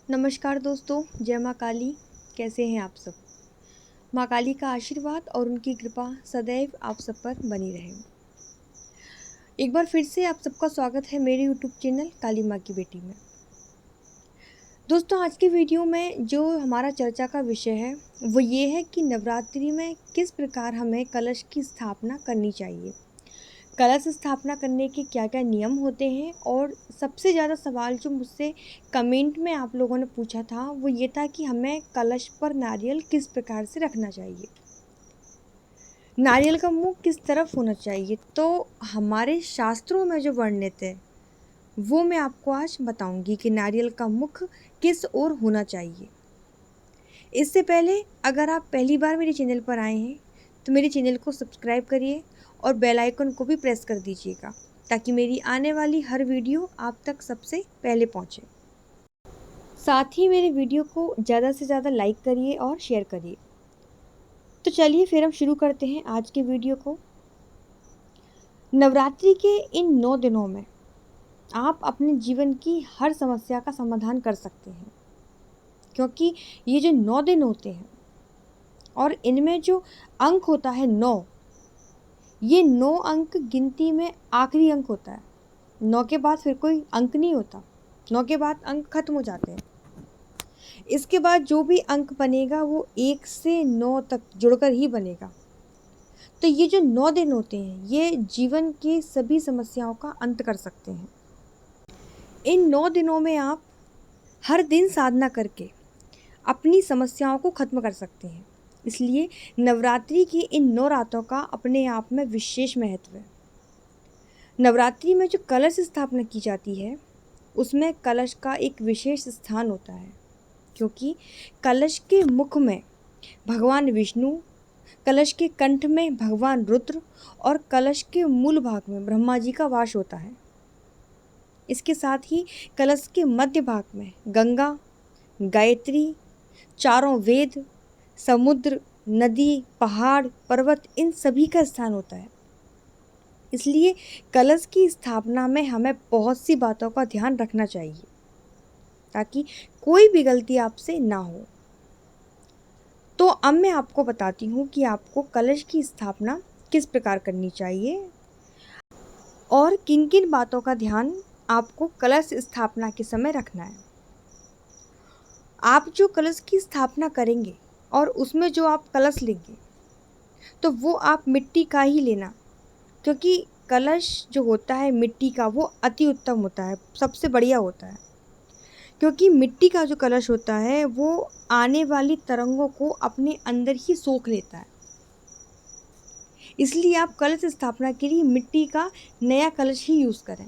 नमस्कार दोस्तों, जय माँ काली। कैसे हैं आप सब? माँ काली का आशीर्वाद और उनकी कृपा सदैव आप सब पर बनी रहे। एक बार फिर से आप सबका स्वागत है मेरे यूट्यूब चैनल काली माँ की बेटी में। दोस्तों, आज के वीडियो में जो हमारा चर्चा का विषय है वो ये है कि नवरात्रि में किस प्रकार हमें कलश की स्थापना करनी चाहिए, कलश स्थापना करने के क्या क्या नियम होते हैं। और सबसे ज़्यादा सवाल जो मुझसे कमेंट में आप लोगों ने पूछा था वो ये था कि हमें कलश पर नारियल किस प्रकार से रखना चाहिए, नारियल का मुंह किस तरफ होना चाहिए। तो हमारे शास्त्रों में जो वर्णित है वो मैं आपको आज बताऊंगी कि नारियल का मुख किस ओर होना चाहिए। इससे पहले अगर आप पहली बार मेरे चैनल पर आए हैं तो मेरे चैनल को सब्सक्राइब करिए और बेल आइकन को भी प्रेस कर दीजिएगा ताकि मेरी आने वाली हर वीडियो आप तक सबसे पहले पहुंचे। साथ ही मेरे वीडियो को ज़्यादा से ज़्यादा लाइक करिए और शेयर करिए। तो चलिए फिर हम शुरू करते हैं आज के वीडियो को। नवरात्रि के इन 9 दिनों में आप अपने जीवन की हर समस्या का समाधान कर सकते हैं, क्योंकि ये जो 9 दिन होते हैं और इनमें जो अंक होता है 9, ये 9 अंक गिनती में आखिरी अंक होता है। 9 के बाद फिर कोई अंक नहीं होता, 9 के बाद अंक खत्म हो जाते हैं। इसके बाद जो भी अंक बनेगा वो 1 से 9 तक जुड़कर ही बनेगा। तो ये जो 9 दिन होते हैं ये जीवन की सभी समस्याओं का अंत कर सकते हैं। इन 9 दिनों में आप हर दिन साधना करके अपनी समस्याओं को खत्म कर सकते हैं। इसलिए नवरात्रि की इन 9 रातों का अपने आप में विशेष महत्व है। नवरात्रि में जो कलश स्थापना की जाती है उसमें कलश का एक विशेष स्थान होता है, क्योंकि कलश के मुख में भगवान विष्णु, कलश के कंठ में भगवान रुद्र और कलश के मूल भाग में ब्रह्मा जी का वास होता है। इसके साथ ही कलश के मध्य भाग में गंगा, गायत्री, चारों वेद, समुद्र, नदी, पहाड़, पर्वत, इन सभी का स्थान होता है। इसलिए कलश की स्थापना में हमें बहुत सी बातों का ध्यान रखना चाहिए ताकि कोई भी गलती आपसे ना हो। तो अब मैं आपको बताती हूँ कि आपको कलश की स्थापना किस प्रकार करनी चाहिए और किन किन बातों का ध्यान आपको कलश स्थापना के समय रखना है। आप जो कलश की स्थापना करेंगे और उसमें जो आप कलश लेंगे तो वो आप मिट्टी का ही लेना, क्योंकि कलश जो होता है मिट्टी का वो अति उत्तम होता है, सबसे बढ़िया होता है। क्योंकि मिट्टी का जो कलश होता है वो आने वाली तरंगों को अपने अंदर ही सोख लेता है। इसलिए आप कलश स्थापना के लिए मिट्टी का नया कलश ही यूज़ करें।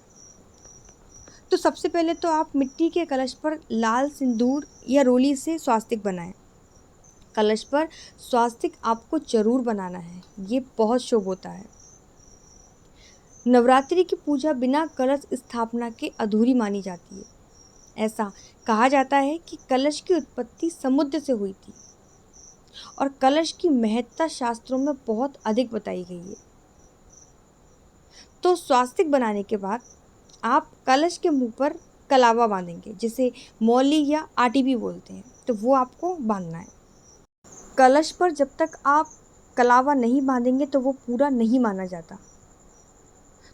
तो सबसे पहले तो आप मिट्टी के कलश पर लाल सिंदूर या रोली से स्वास्तिक बनाएं। कलश पर स्वास्तिक आपको जरूर बनाना है, ये बहुत शुभ होता है। नवरात्रि की पूजा बिना कलश स्थापना के अधूरी मानी जाती है। ऐसा कहा जाता है कि कलश की उत्पत्ति समुद्र से हुई थी और कलश की महत्ता शास्त्रों में बहुत अधिक बताई गई है। तो स्वास्तिक बनाने के बाद आप कलश के मुंह पर कलावा बांधेंगे, जिसे मौली या आटी भी बोलते हैं, तो वो आपको बांधना है। कलश पर जब तक आप कलावा नहीं बांधेंगे तो वो पूरा नहीं माना जाता।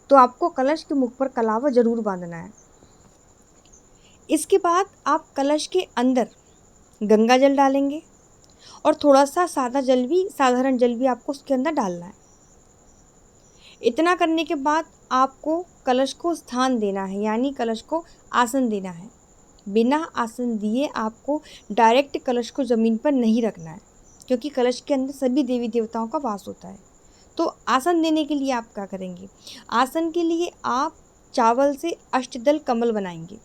तो आपको कलश के मुख पर कलावा जरूर बांधना है। इसके बाद आप कलश के अंदर गंगा जल डालेंगे और थोड़ा सा साधारण जल भी आपको उसके अंदर डालना है। इतना करने के बाद आपको कलश को स्थान देना है, यानी कलश को आसन देना है। बिना आसन दिए आपको डायरेक्ट कलश को ज़मीन पर नहीं रखना है, क्योंकि कलश के अंदर सभी देवी देवताओं का वास होता है। तो आसन देने के लिए आप क्या करेंगे? आसन के लिए आप चावल से अष्टदल कमल बनाएंगे।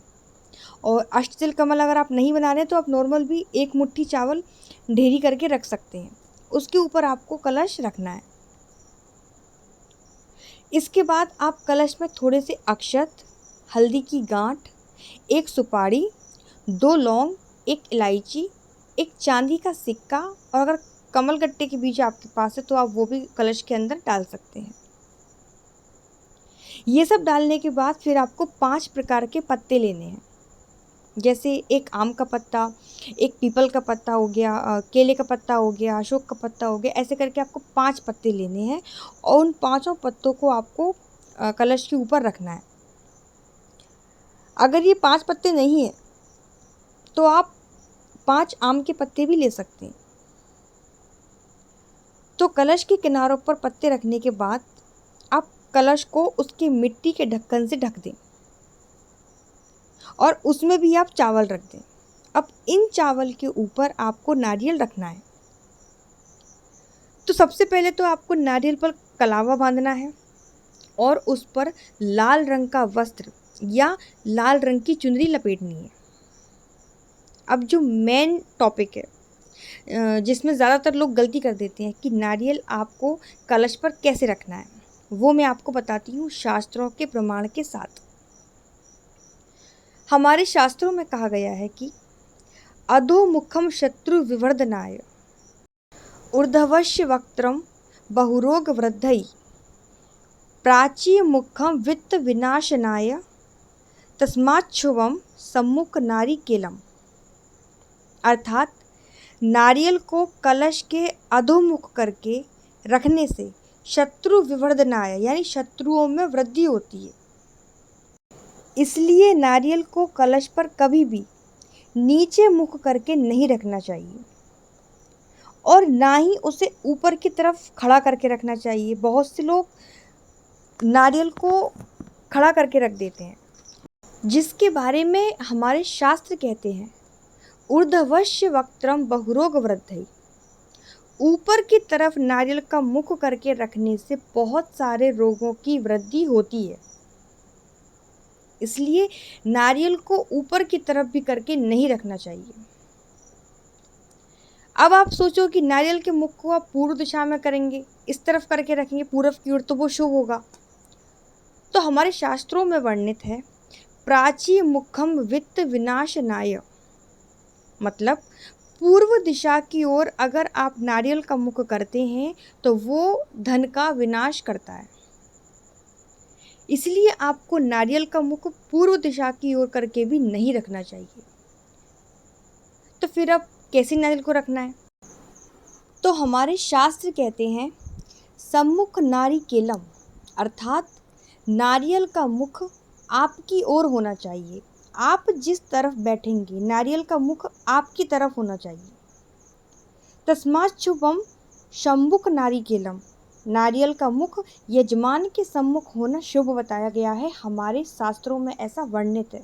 और अष्टदल कमल अगर आप नहीं बना रहे तो आप नॉर्मल भी एक मुट्ठी चावल ढेरी करके रख सकते हैं, उसके ऊपर आपको कलश रखना है। इसके बाद आप कलश में थोड़े से अक्षत, हल्दी की गांठ, एक सुपारी, 2 लौंग, एक इलायची, एक चांदी का सिक्का, और अगर कमल गट्टे के बीज आपके पास है तो आप वो भी कलश के अंदर डाल सकते हैं। ये सब डालने के बाद फिर आपको 5 प्रकार के पत्ते लेने हैं। जैसे एक आम का पत्ता, एक पीपल का पत्ता हो गया, केले का पत्ता हो गया, अशोक का पत्ता हो गया, ऐसे करके आपको 5 पत्ते लेने हैं और उन पाँचों पत्तों को आपको कलश के ऊपर रखना है। अगर ये 5 पत्ते नहीं हैं तो आप 5 आम के पत्ते भी ले सकते हैं। तो कलश के किनारों पर पत्ते रखने के बाद आप कलश को उसके मिट्टी के ढक्कन से ढक दें और उसमें भी आप चावल रख दें। अब इन चावल के ऊपर आपको नारियल रखना है। तो सबसे पहले तो आपको नारियल पर कलावा बांधना है और उस पर लाल रंग का वस्त्र या लाल रंग की चुनरी लपेटनी है। अब जो मेन टॉपिक है, जिसमें ज़्यादातर लोग गलती कर देते हैं कि नारियल आपको कलश पर कैसे रखना है, वो मैं आपको बताती हूँ शास्त्रों के प्रमाण के साथ। हमारे शास्त्रों में कहा गया है कि अधोमुखम शत्रु विवर्धनाय ऊर्ध्वस्य वक्त्रम बहुरोग वृद्धि प्राची मुखम वित्त विनाशनाय तस्माच्छुवम सम्मुख नारिकेलम। अर्थात नारियल को कलश के अधोमुख करके रखने से शत्रु विवर्धनाय यानी शत्रुओं में वृद्धि होती है। इसलिए नारियल को कलश पर कभी भी नीचे मुख करके नहीं रखना चाहिए और ना ही उसे ऊपर की तरफ खड़ा करके रखना चाहिए। बहुत से लोग नारियल को खड़ा करके रख देते हैं, जिसके बारे में हमारे शास्त्र कहते हैं ऊर्ध्वस्य वक्त्रम बहुरोग वृद्धि। ऊपर की तरफ नारियल का मुख करके रखने से बहुत सारे रोगों की वृद्धि होती है। इसलिए नारियल को ऊपर की तरफ भी करके नहीं रखना चाहिए। अब आप सोचो कि नारियल के मुख को आप पूर्व दिशा में करेंगे, इस तरफ करके रखेंगे पूर्व की ओर, तो वो शुभ होगा। तो हमारे शास्त्रों में वर्णित है प्राची मुखम वित्त विनाशनाय, मतलब पूर्व दिशा की ओर अगर आप नारियल का मुख करते हैं तो वो धन का विनाश करता है। इसलिए आपको नारियल का मुख पूर्व दिशा की ओर करके भी नहीं रखना चाहिए। तो फिर अब कैसे नारियल को रखना है? तो हमारे शास्त्र कहते हैं सम्मुख नारिकेलम, अर्थात नारियल का मुख आपकी ओर होना चाहिए। आप जिस तरफ बैठेंगे नारियल का मुख आपकी तरफ होना चाहिए। तस्माच्छुभम सम्मुख नारिकेलम, नारियल का मुख यजमान के सम्मुख होना शुभ बताया गया है, हमारे शास्त्रों में ऐसा वर्णित है।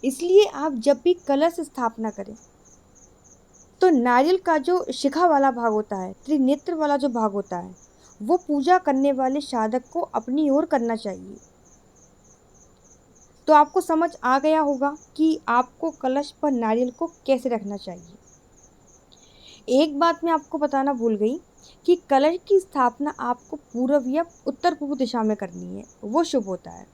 इसलिए आप जब भी कलश स्थापना करें तो नारियल का जो शिखा वाला भाग होता है, त्रिनेत्र वाला जो भाग होता है, वो पूजा करने वाले साधक को अपनी ओर करना चाहिए। तो आपको समझ आ गया होगा कि आपको कलश पर नारियल को कैसे रखना चाहिए। एक बात मैं आपको बताना भूल गई कि कलश की स्थापना आपको पूर्व या उत्तर पूर्व दिशा में करनी है, वो शुभ होता है।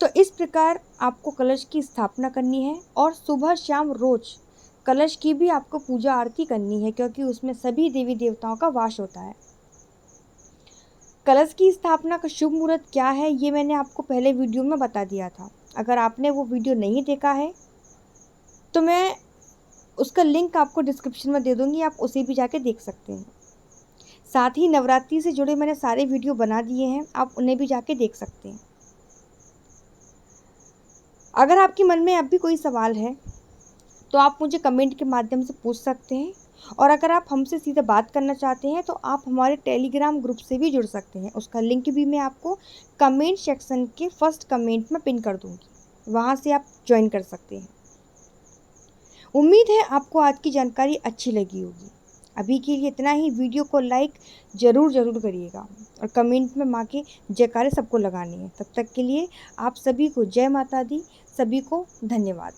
तो इस प्रकार आपको कलश की स्थापना करनी है और सुबह शाम रोज कलश की भी आपको पूजा आरती करनी है, क्योंकि उसमें सभी देवी देवताओं का वास होता है। कलश की स्थापना का शुभ मुहूर्त क्या है ये मैंने आपको पहले वीडियो में बता दिया था। अगर आपने वो वीडियो नहीं देखा है तो मैं उसका लिंक आपको डिस्क्रिप्शन में दे दूँगी, आप उसे भी जाके देख सकते हैं। साथ ही नवरात्रि से जुड़े मैंने सारे वीडियो बना दिए हैं, आप उन्हें भी जाके देख सकते हैं। अगर आपके मन में अब भी कोई सवाल है तो आप मुझे कमेंट के माध्यम से पूछ सकते हैं, और अगर आप हमसे सीधे बात करना चाहते हैं तो आप हमारे टेलीग्राम ग्रुप से भी जुड़ सकते हैं। उसका लिंक भी मैं आपको कमेंट सेक्शन के फर्स्ट कमेंट में पिन कर दूँगी, वहाँ से आप ज्वाइन कर सकते हैं। उम्मीद है आपको आज की जानकारी अच्छी लगी होगी। अभी के लिए इतना ही। वीडियो को लाइक ज़रूर करिएगा और कमेंट में माँ के जयकारे सबको लगाने हैं। तब तक के लिए आप सभी को जय माता दी, सभी को धन्यवाद।